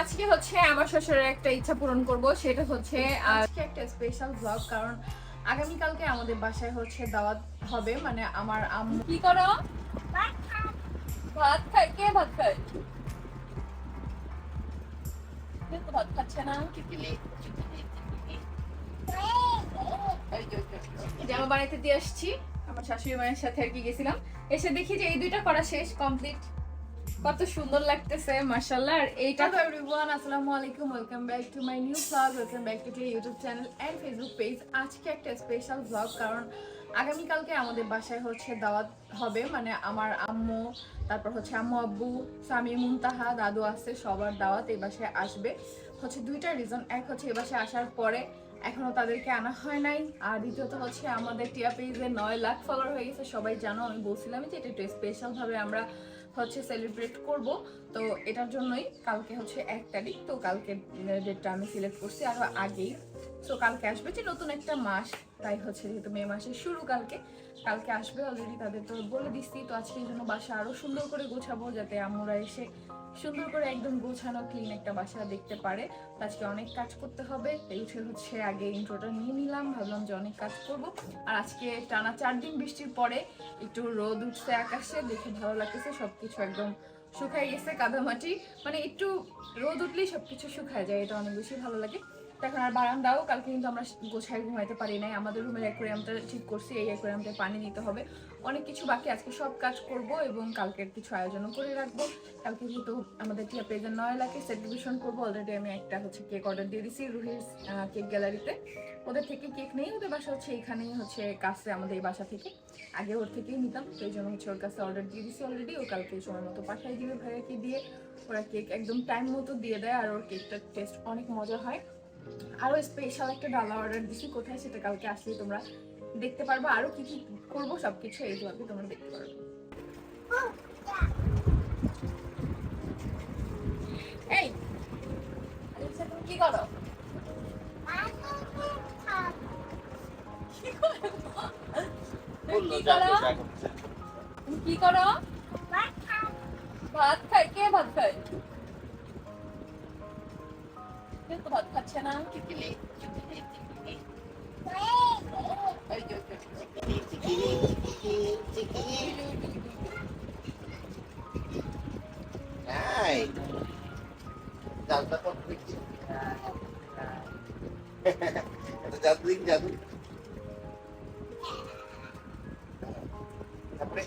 আজকে হচ্ছে আমার শ্বশুরের একটা ইচ্ছা পূরণ করব, সেটা হচ্ছে আজকে একটা স্পেশাল ব্লগ। কারণ আগামীকালকে আমাদের বাসায় হচ্ছে দাওয়াত হবে, মানে আমার আম্মু কি করো ভাত খায়। কে ভাত খায়? কেউ তো ভাত খাচ্ছে না। জামা বানাইতে দিয়ে আসছি আমার শাশুড়ি মায়ের সাথে আর কি গেছিলাম, এসে দেখি যে এই দুইটা করা শেষ, কমপ্লিট। কত সুন্দর লাগতেছে মাশাআল্লাহ। আর এইটা তো এভরিওয়ান, আসসালামু আলাইকুম, welcome back to my new blog, welcome back to my YouTube channel and Facebook page. আজকে একটা স্পেশাল ব্লগ, কারণ আগামীকালকে আমাদের বাসায় হচ্ছে দাওয়াত হবে, মানে আমার আম্মু, তারপর হচ্ছে আম্মু আব্বু, স্বামী, মুনতাহা, দাদু আছে, সবার দাওয়াত এই বাসায় আসবে। হচ্ছে দুইটা রিজন, এক হচ্ছে এই বাসায় আসার পরে এখনো তাদেরকে আনা হয় নাই, আর দ্বিতীয়ত হচ্ছে আমাদের টিয়া পেজে 9 লাখ ফলোয়ার হয়ে গেছে। সবাই জানো, আমি বলছিলামই যে এটা একটু স্পেশাল ভাবে আমরা হচ্ছে সেলিব্রেট করব। তো এটার জন্যই কালকে হচ্ছে 1 তারিখ, তো কালকে ডেটটা আমি সিলেক্ট করছি আরো আগেই। সো কালকে আসবে যে নতুন একটা মাস, তাই হচ্ছে যেহেতু মে মাসের শুরু, কালকে কালকে আসবে অলরেডি, তাদের তো বলে দিচ্ছি। তো আজকে এই জন্য বাসা আরো সুন্দর করে গোছাবো, যাতে আমরা এসে সুন্দর করে একদম গোছানো ক্লিন একটা বাসা দেখতে পারে। আজকে অনেক কাজ করতে হবে, এই হচ্ছে আগে ইন্ট্রোটা নিয়ে নিলাম, ভাবলাম যে অনেক কাজ করব। আর আজকে টানা 4 দিন বৃষ্টির পরে একটু রোদ উঠছে আকাশে, দেখে ভালো লাগতেছে। সবকিছু একদম শুকায় গেছে, কাদামাটি, মানে একটু রোদ উঠলেই সবকিছু শুকায় যায়, এটা অনেক বেশি ভালো লাগে। এখন আর বারান্দাও কালকে কিন্তু আমরা গোছায় ঘুমাইতে পারি নাই, আমাদের রুমের অ্যাকোয়ারিয়ামটা ঠিক করছি, এই অ্যাকোয়ারিয়ামটা পানি দিতে হবে, অনেক কিছু বাকি। আজকে সব কাজ করব এবং কালকের কিছু আয়োজনও করে রাখবো। কালকে যেহেতু আমাদের টিয়া পেজের 9 লাখে সেলিব্রেশন করবো, অলরেডি আমি একটা হচ্ছে কেক অর্ডার দিয়ে দিছি রুহির কেক গ্যালারিতে। ওদের থেকে কেক নেই, ওদের বাসা হচ্ছে এখানেই হচ্ছে কাছে, আমাদের এই বাসা থেকে আগে ওর থেকেই নিতাম, তো এই জন্য হচ্ছে ওর কাছে অর্ডার দিয়ে দিছি অলরেডি। ও কালকে সময় মতো পাঠিয়ে দিবে ভাইয়াকে দিয়ে, ওরা কেক একদম টাইম মতো দিয়ে দেয়, আর ওর কেকটার টেস্ট অনেক মজা হয়। আরো স্পেশাল একটা ডালা অর্ডার দিছি, কোথায় সেটা কালকে আসলে তোমরা দেখতে পারবে। আরো কি কি করবো সবকিছু এই ব্লগে তোমরা দেখতে পারবে। এই আলিশা, তুমি কি করো? কি করো? তুমি কি করো? ভাত খায়। কে ভাত খায়? কেউ তো ভাত খাচ্ছে না। জাদু তারপরে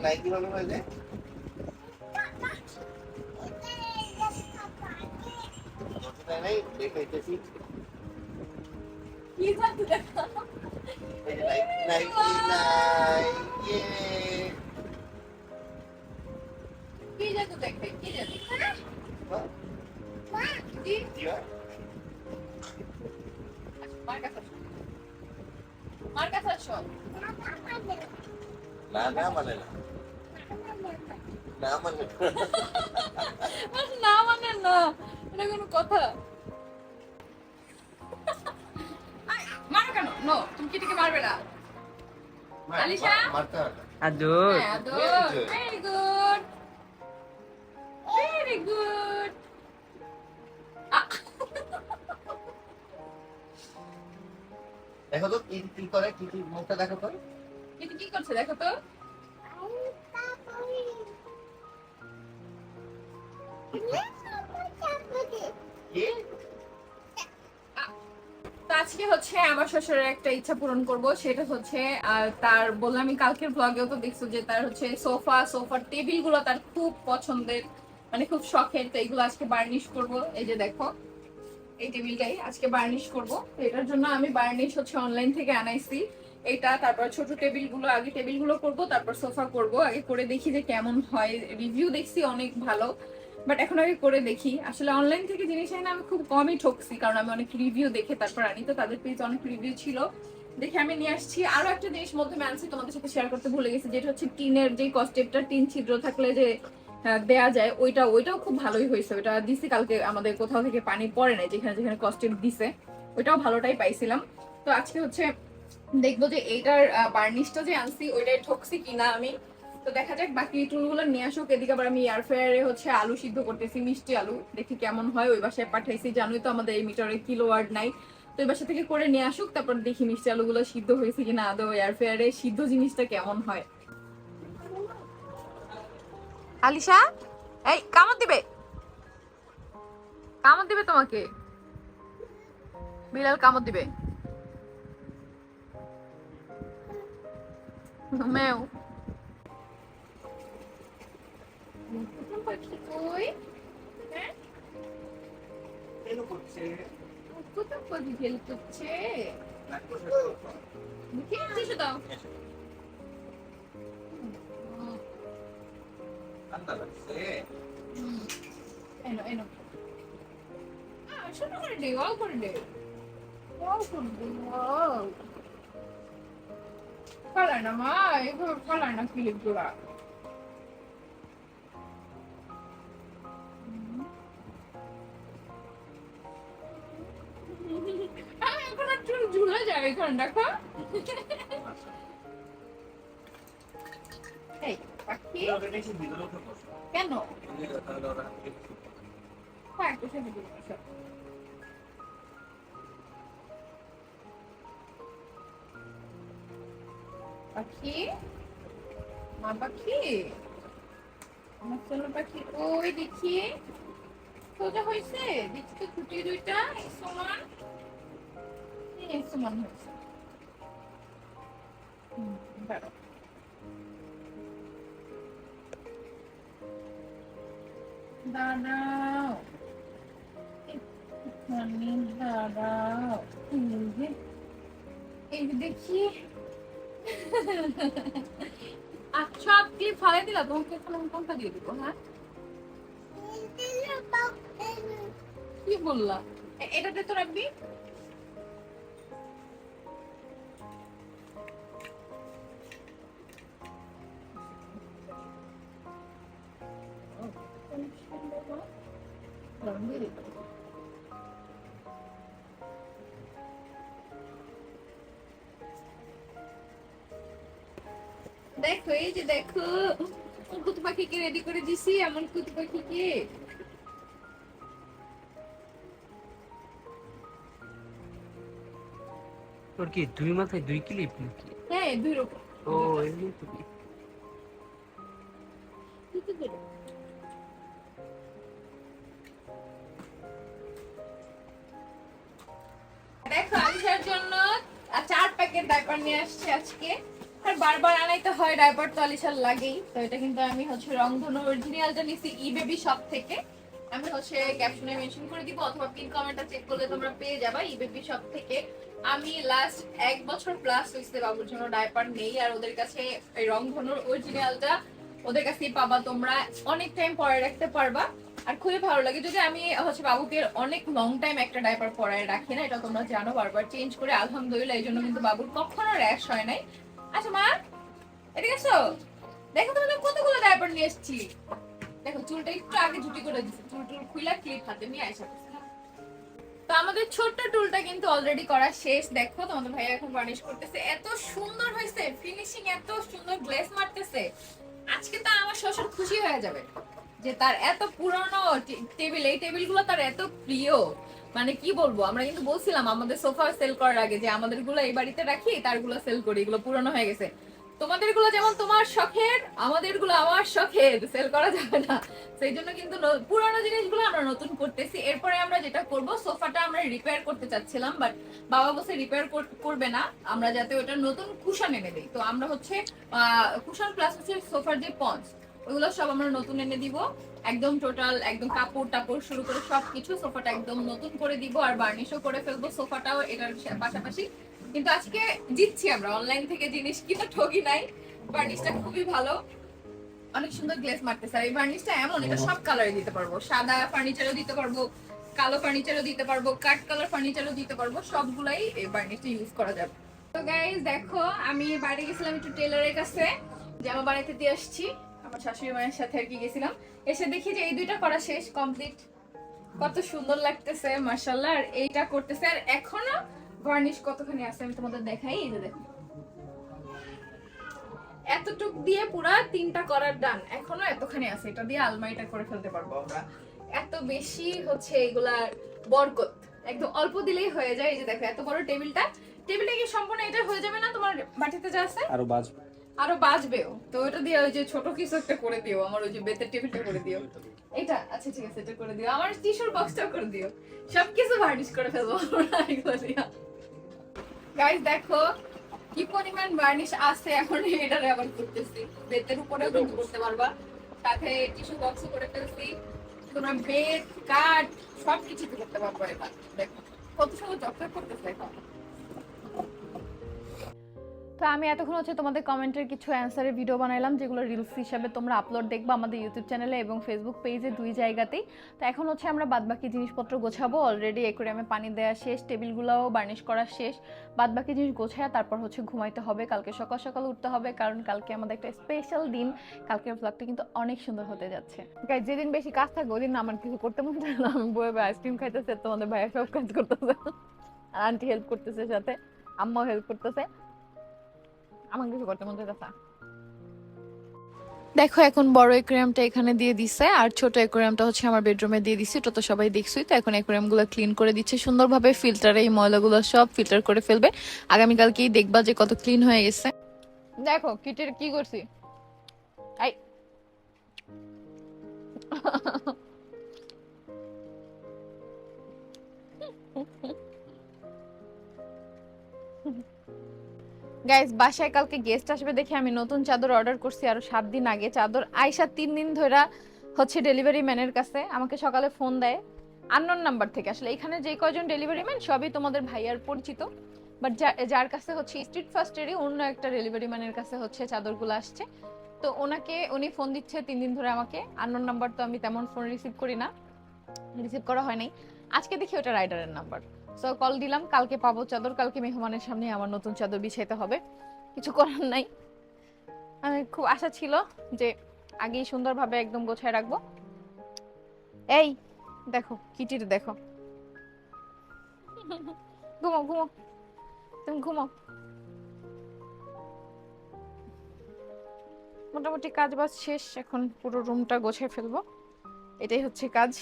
নাই কিভাবে হয়ে যায়? নাই দেখাইতেছি কি জাদু দেখা? নাই নাই নাই কি জাদু দেখে? কি জাদু? কি? মার কাছে আসো। মার কাছে আসো। না না মানে না না মানে না মানে না, এটা কোনো কথা? মারো কেন? নো, তুমি কিটিকে মারবে না। আলিশা? মারতে হবে Aduh. হ্যাঁ, good, very good, very good. দেখো তো কি কি করে, কি কি মুখটা দেখো তো। কিটি কি করছে দেখো তো। কি তো আজকে হচ্ছে আমার শ্বশুরের একটা ইচ্ছা পূরণ করব, সেটা হচ্ছে তার বললাম আমি কালকের ব্লগেও তো দেখছো যে তার হচ্ছে সোফার টেবিল গুলো তার খুব পছন্দের, মানে খুব শখের। তো এগুলো আজকে বার্নিশ করব, এই যে দেখো এই টেবিলটাই আজকে বার্নিশ করব। তো এটার জন্য আমি বার্নিশ হচ্ছে অনলাইন থেকে আনাইছি এটা। তারপর ছোট টেবিলগুলো, আগে টেবিলগুলো করব, তারপর সোফা করব। আগে করে দেখি যে কেমন হয়, রিভিউ দেখছি অনেক ভালো, বাট এখন আগে করে দেখি। আসলে অনলাইন থেকে জিনিস আনি আমি খুব কমই ঠকছি, কারণ আমি অনেক রিভিউ দেখে তারপর আনি, তো তাদের পেজ অনেক রিভিউ ছিল দেখে আমি নিয়ে আসছি। আরো একটা জিনিস মধ্যে আনছি, তোমাদের সাথে শেয়ার করতে ভুলে গেছি, যেটা হচ্ছে টিনের যে কস্টেপটা, টিন ছিদ্র থাকলে যে দেয়া যায়, ওইটাও খুব ভালোই হয়েছে। ওইটা দিছি কালকে, আমাদের কোথাও থেকে পানি পড়ে নাই, যেখানে যেখানে কস্টেপ দিছে ওইটাও ভালোটাই পাইছিলাম। তো আজকে হচ্ছে দেখবো যে এইটার বার্নিশটা যে আনছি ওইটাই ঠকছি কিনা আমি। তো দেখা যাক বাকি টুলগুলো নিয়ে আসুক। এদিকে আবার আমি এয়ার ফ্রায়ারে হচ্ছে আলু সিদ্ধ করতেছি, মিষ্টি আলু, দেখি কেমন হয়। ওই বাসায় পাঠাইছি, জানোই তো আমাদের এই মিটারে কিলোওয়াট নাই। তো এই বাসা থেকে করে নিয়ে আসুক, তারপর দেখি মিষ্টি আলুগুলো সিদ্ধ হয়েছে কিনা, আদৌ এয়ার ফ্রায়ারে সিদ্ধ জিনিসটা কেমন হয়। আলিশা, এই কামড় দিবে, কামড় দিবে তোমাকে, বিলাল কামড় দিবে। মেও পাখি কই? হ্যাঁ, কোথাও পাখি খেল করছে, দেখি টিস্যু দাও। এনো এনো, ছোট করে দে, ওয়াও করে দে, ওয়াও করে দে, ওয়াও। পালায় না মা, এভাবে পালায় না ক্লিপ গুলা। এখন আর চুল ঝুলে যায় এখানে, দেখো। এই পাখি কেন পাখি, মা পাখি, আমার সোনা পাখি ওই দেখি সোজা হয়েছে, দেখি তো খুঁটি দুইটা সমান, সমান হয়েছে। দাঁড়াও দাঁড়াও, এই দেখি আচ্ছা, আপনি ফালাই দিলা, তোমাকে এখন আমি কোনটা দিয়ে দিব? হ্যাঁ, কি বললা? এটাতে তো রাখবি। দেখো, এই যে দেখো, কুতু পাখিকে রেডি করে দিছি, এমন কুতু পাখিকে। তোর কি দুই মাথায় দুই ক্লিপ নাকি? হ্যাঁ, দুই রকম। ও এমনি তো কি? দেখো, আলিশার জন্য 4 প্যাকেট ডাইপার নিয়ে আসছে আজকে। আর বারবার আনাইতে হয়, ডাইপার তো আলিশার লাগেই। তো এটা কিন্তু আমি হচ্ছে রংধনু অরিজিনালটা নিছি ই বেবি শপ থেকে। আমি হচ্ছে ক্যাপশনে মেনশন করে দিব, অথবা পিন কমেন্টটা চেক করলে তোমরা পেয়ে যাবা ই বেবি শপ থেকে। আমি লাস্ট 1 বছর প্লাস হইছে বাবুর জন্য ডাইপার নেই, আর ওদের কাছে এই রংধনুর অরিজিনালটা ওদের কাছেই পাবা, তোমরা অনেক টাইম পরে রাখতে পারবা। আর খুবই ভালো লাগে, যদি আমি হচ্ছে বাবুকে অনেক লং টাইম একটা ডাইপার পরায় রাখি না, এটা তোমরা জানো, বারবার চেঞ্জ করে আলহামদুলিল্লাহ, এই জন্য কিন্তু বাবুর কখনো র্যাশ হয় নাই। আচ্ছা মা, এদিকে এসো, দেখো তোমাদের কতগুলো ডাইপার নিয়ে এসেছি। দেখো চুলটা একটু আগে ঝুটি করে দিচ্ছে, চুল টুল খুইলা ক্লিপ হাতে নিয়ে আইসা করছে। তো আমাদের ছোট্ট টুলটা কিন্তু অলরেডি করা শেষ। দেখো তোমাদের ভাইয়া এখন বার্নিশ করতেছে, এত সুন্দর হয়েছে ফিনিশিং, এত সুন্দর গ্লেজ মারতেছে। আজকে তো আমার শ্বশুর খুশি হয়ে যাবে যে তার এত পুরনো টেবিল, এই টেবিলগুলো তার এত প্রিয়। মানে কি বলবো, আমরা কিন্তু বলছিলাম আমাদের সোফা সেল করার আগে যে আমাদের গুলো এই বাড়িতে রাখি, তার গুলো সেল করি, এগুলো পুরনো হয়ে গেছে। তোমাদের গুলো যেমন তোমার শখের, আমাদের গুলো আমার শখের, সেল করা যাবে না। সেই জন্য কিন্তু পুরনো জিনিসগুলো আমরা নতুন করতেছি। এরপরে আমরা যেটা করব, সোফাটা আমরা রিপেয়ার করতে চাচ্ছিলাম, বাট বাবা বসে রিপেয়ার করবে না, আমরা যাতে ওটা নতুন কুশন এনে দিই। তো আমরা হচ্ছে কুশন প্লাস হচ্ছে সোফার যে পঞ্চ, ওগুলো সব আমরা নতুন এনে দিব, একদম টোটাল, একদম কাপড় টাপড় শুরু করে সবকিছু, সোফাটা একদম নতুন করে দিব, আর বার্নিশও করে ফেলবো সোফাটাও এটার পাশাপাশি। কিন্তু আজকে জিতছি আমরা, অনলাইন থেকে জিনিস কিনা ঠকি নাই। বার্নিশটা খুবই ভালো, অনেক সুন্দর গ্লেজ মারতেছে। আর এই বার্নিশটা এমন, এটা সব কালারে দিতে পারবো, সাদা ফার্নিচারও দিতে পারবো, কালো ফার্নিচারও দিতে পারবো, কাট কালার ফার্নিচারও দিতে পারবো, সবগুলাই এই বার্নিশটা ইউজ করা যাবে। তো গাইস দেখো, আমি বাইরে গেছিলাম একটু টেলারের কাছে, জামা বানাইতে দিয়ে আসছি, আমার শাশুড়ি মায়ের সাথে আর কি গেছিলাম। এসে দেখি যে এই দুইটা করা শেষ, কমপ্লিট, কত সুন্দর লাগতেছে মাশাআল্লাহ। আর এইটা করতেছে, আর এখনো ভার্নিশ কতখানি আছে আমি তোমাদের দেখাই। এই যে দেখো, এতটুক দিয়ে পুরা 3টা করার ডান, এখনো এতখানি আছে, এটা দিয়ে আলমারিটা করে ফেলতে পারবো আমরা। এত বেশি হচ্ছে এগুলার বরকত, একদম অল্প দিলেই হয়ে যায়। এই যে দেখো এত বড় টেবিলটা কি সম্পূর্ণ এটা হয়ে যাবে না? তোমার বাটিতে যা আছে আরো বাজবেও, তো ওটা দিয়ে ওই যে ছোট কিছু একটা করে দিও, আমার ওই যে বেতের টেবিলটা করে দিও। এটা আচ্ছা ঠিক আছে, এটা করে দিও, আমার টিস্যুর বক্সটাও করে দিও, সবকিছু ভার্নিশ করে ফেলবো আমরা এগুলো দিয়া। গাইস দেখো কি পরিমাণ বার্নিশ আছে, এখন এটারে আবার করতেছি। বেতের উপরেও কিন্তু করতে পারবা, সাথে টিস্যু বক্সও করে ফেলছি, তোমরা বেত কাঠ সবকিছু করতে পারবা। এবার দেখো কত সময় চকচক করতেছে এখন। তো আমি এতক্ষণ হচ্ছে তোমাদের কমেন্টের কিছু অ্যান্সারের ভিডিও বানাইলাম, যেগুলো রিলস হিসাবে তোমরা আপলোড দেখবা আমাদের ইউটিউব চ্যানেলে এবং ফেসবুক পেজে, 2 জায়গাতেই। তো এখন হচ্ছে আমরা বাদবাকি জিনিসপত্র গোছাবো। অলরেডি অ্যাকোয়ারিয়ামে পানি দেওয়া শেষ, টেবিলগুলোও বার্নিশ করা শেষ, বাদবাকি জিনিস গোছায় তারপর হচ্ছে ঘুমাইতে হবে। কালকে সকাল সকাল উঠতে হবে, কারণ কালকে আমাদের একটা স্পেশাল দিন। কালকের ব্লগটা কিন্তু অনেক সুন্দর হতে যাচ্ছে। গাইস যেদিন বেশি কাজ থাকবে ওই দিন আমার কিছু করতে মন চায় না, আমি বয়ে আইসক্রিম খাইতেছে, তোমাদের ভাইয়া সব কাজ করতেছে, আর আন্টি হেল্প করতেছে, সাথে আম্মাও হেল্প করতেছে, আমার কিছু করতে মন চাইতেছে। দেখো এখন বড় অ্যাকোয়ারিয়ামটা এখানে দিয়ে দিছে, আর ছোট অ্যাকোয়ারিয়ামটা হচ্ছে আমার বেডরুমে দিয়ে দিছি। এটা তো সবাই দেখছই। তো এখন অ্যাকোয়ারিয়ামগুলো ক্লিন করে দিচ্ছে সুন্দরভাবে, ফিল্টারে এই ময়লাগুলো সব ফিল্টার করে ফেলবে। আগামীকালকেই দেখবা যে কত ক্লিন হয়ে গেছে। দেখো কিটের কি করছি, আই গাইস বাসায় কালকে গেস্ট আসবে দেখে আমি নতুন চাদর অর্ডার করছি আরো 7 দিন আগে। চাদর আইসা 3 দিন ধরে হচ্ছে ডেলিভারি ম্যানের কাছে, আমাকে সকালে ফোন দেয় আননোন নাম্বার থেকে। আসলে এখানে যে কয়জন ডেলিভারি ম্যান সবই তোমাদের ভাইয়ার পরিচিত, বাট যার কাছে হচ্ছে স্ট্রিট ফার্স্টেরই অন্য একটা ডেলিভারি ম্যানের কাছে হচ্ছে চাদরগুলো আসছে। তো উনি ফোন দিচ্ছে 3 দিন ধরে আমাকে, আননোন নাম্বার, তো আমি তেমন ফোন রিসিভ করি না, রিসিভ করা হয় নাই। আজকে দেখি ওটা রাইডারের নাম্বার, সো কল দিলাম। কালকে পাবো চাদর, কালকে মেহমানের সামনে আমার নতুন চাদর বিছাইতে হবে, কিছু করার নাই। আমি খুব আশা ছিল যে আগেই সুন্দরভাবে একদম গোছায় রাখবো। এই দেখো কিটির দেখো, ঘুমো ঘুমো, তুমি ঘুমো। মোটামুটি কাজ বাজ শেষ, এখন পুরো রুমটা গোছায় ফেলবো, এটাই হচ্ছে কাজ।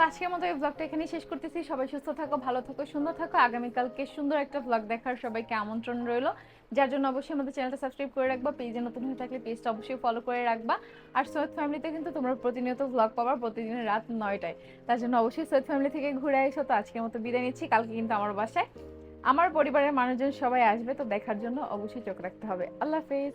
আজকের মতো এই ব্লগটা এখানেই শেষ করতেছি। সবাই সুস্থ থাকো, ভালো থাকো, সুন্দর থাকো। আগামীকালকে সুন্দর একটা ব্লগ দেখার সবাইকে আমন্ত্রণ রইলো, যার জন্য অবশ্যই আমাদের চ্যানেলটা সাবস্ক্রাইব করে রাখবা। পেজে নতুন হয়ে থাকলে পেজটা অবশ্যই ফলো করে রাখবা। আর সৈয়দ ফ্যামিলিতে কিন্তু তোমরা প্রতিনিয়ত ব্লগ পাবা, প্রতিদিন রাত 9টায়। তার জন্য অবশ্যই সৈয়দ ফ্যামিলি থেকে ঘুরে এসো। তো আজকের মতো বিদায় নিচ্ছি, কালকে কিন্তু আমার বাসায় আমার পরিবারের মানুষজন সবাই আসবে, তো দেখার জন্য অবশ্যই চোখ রাখতে হবে। আল্লাহ হাফেজ।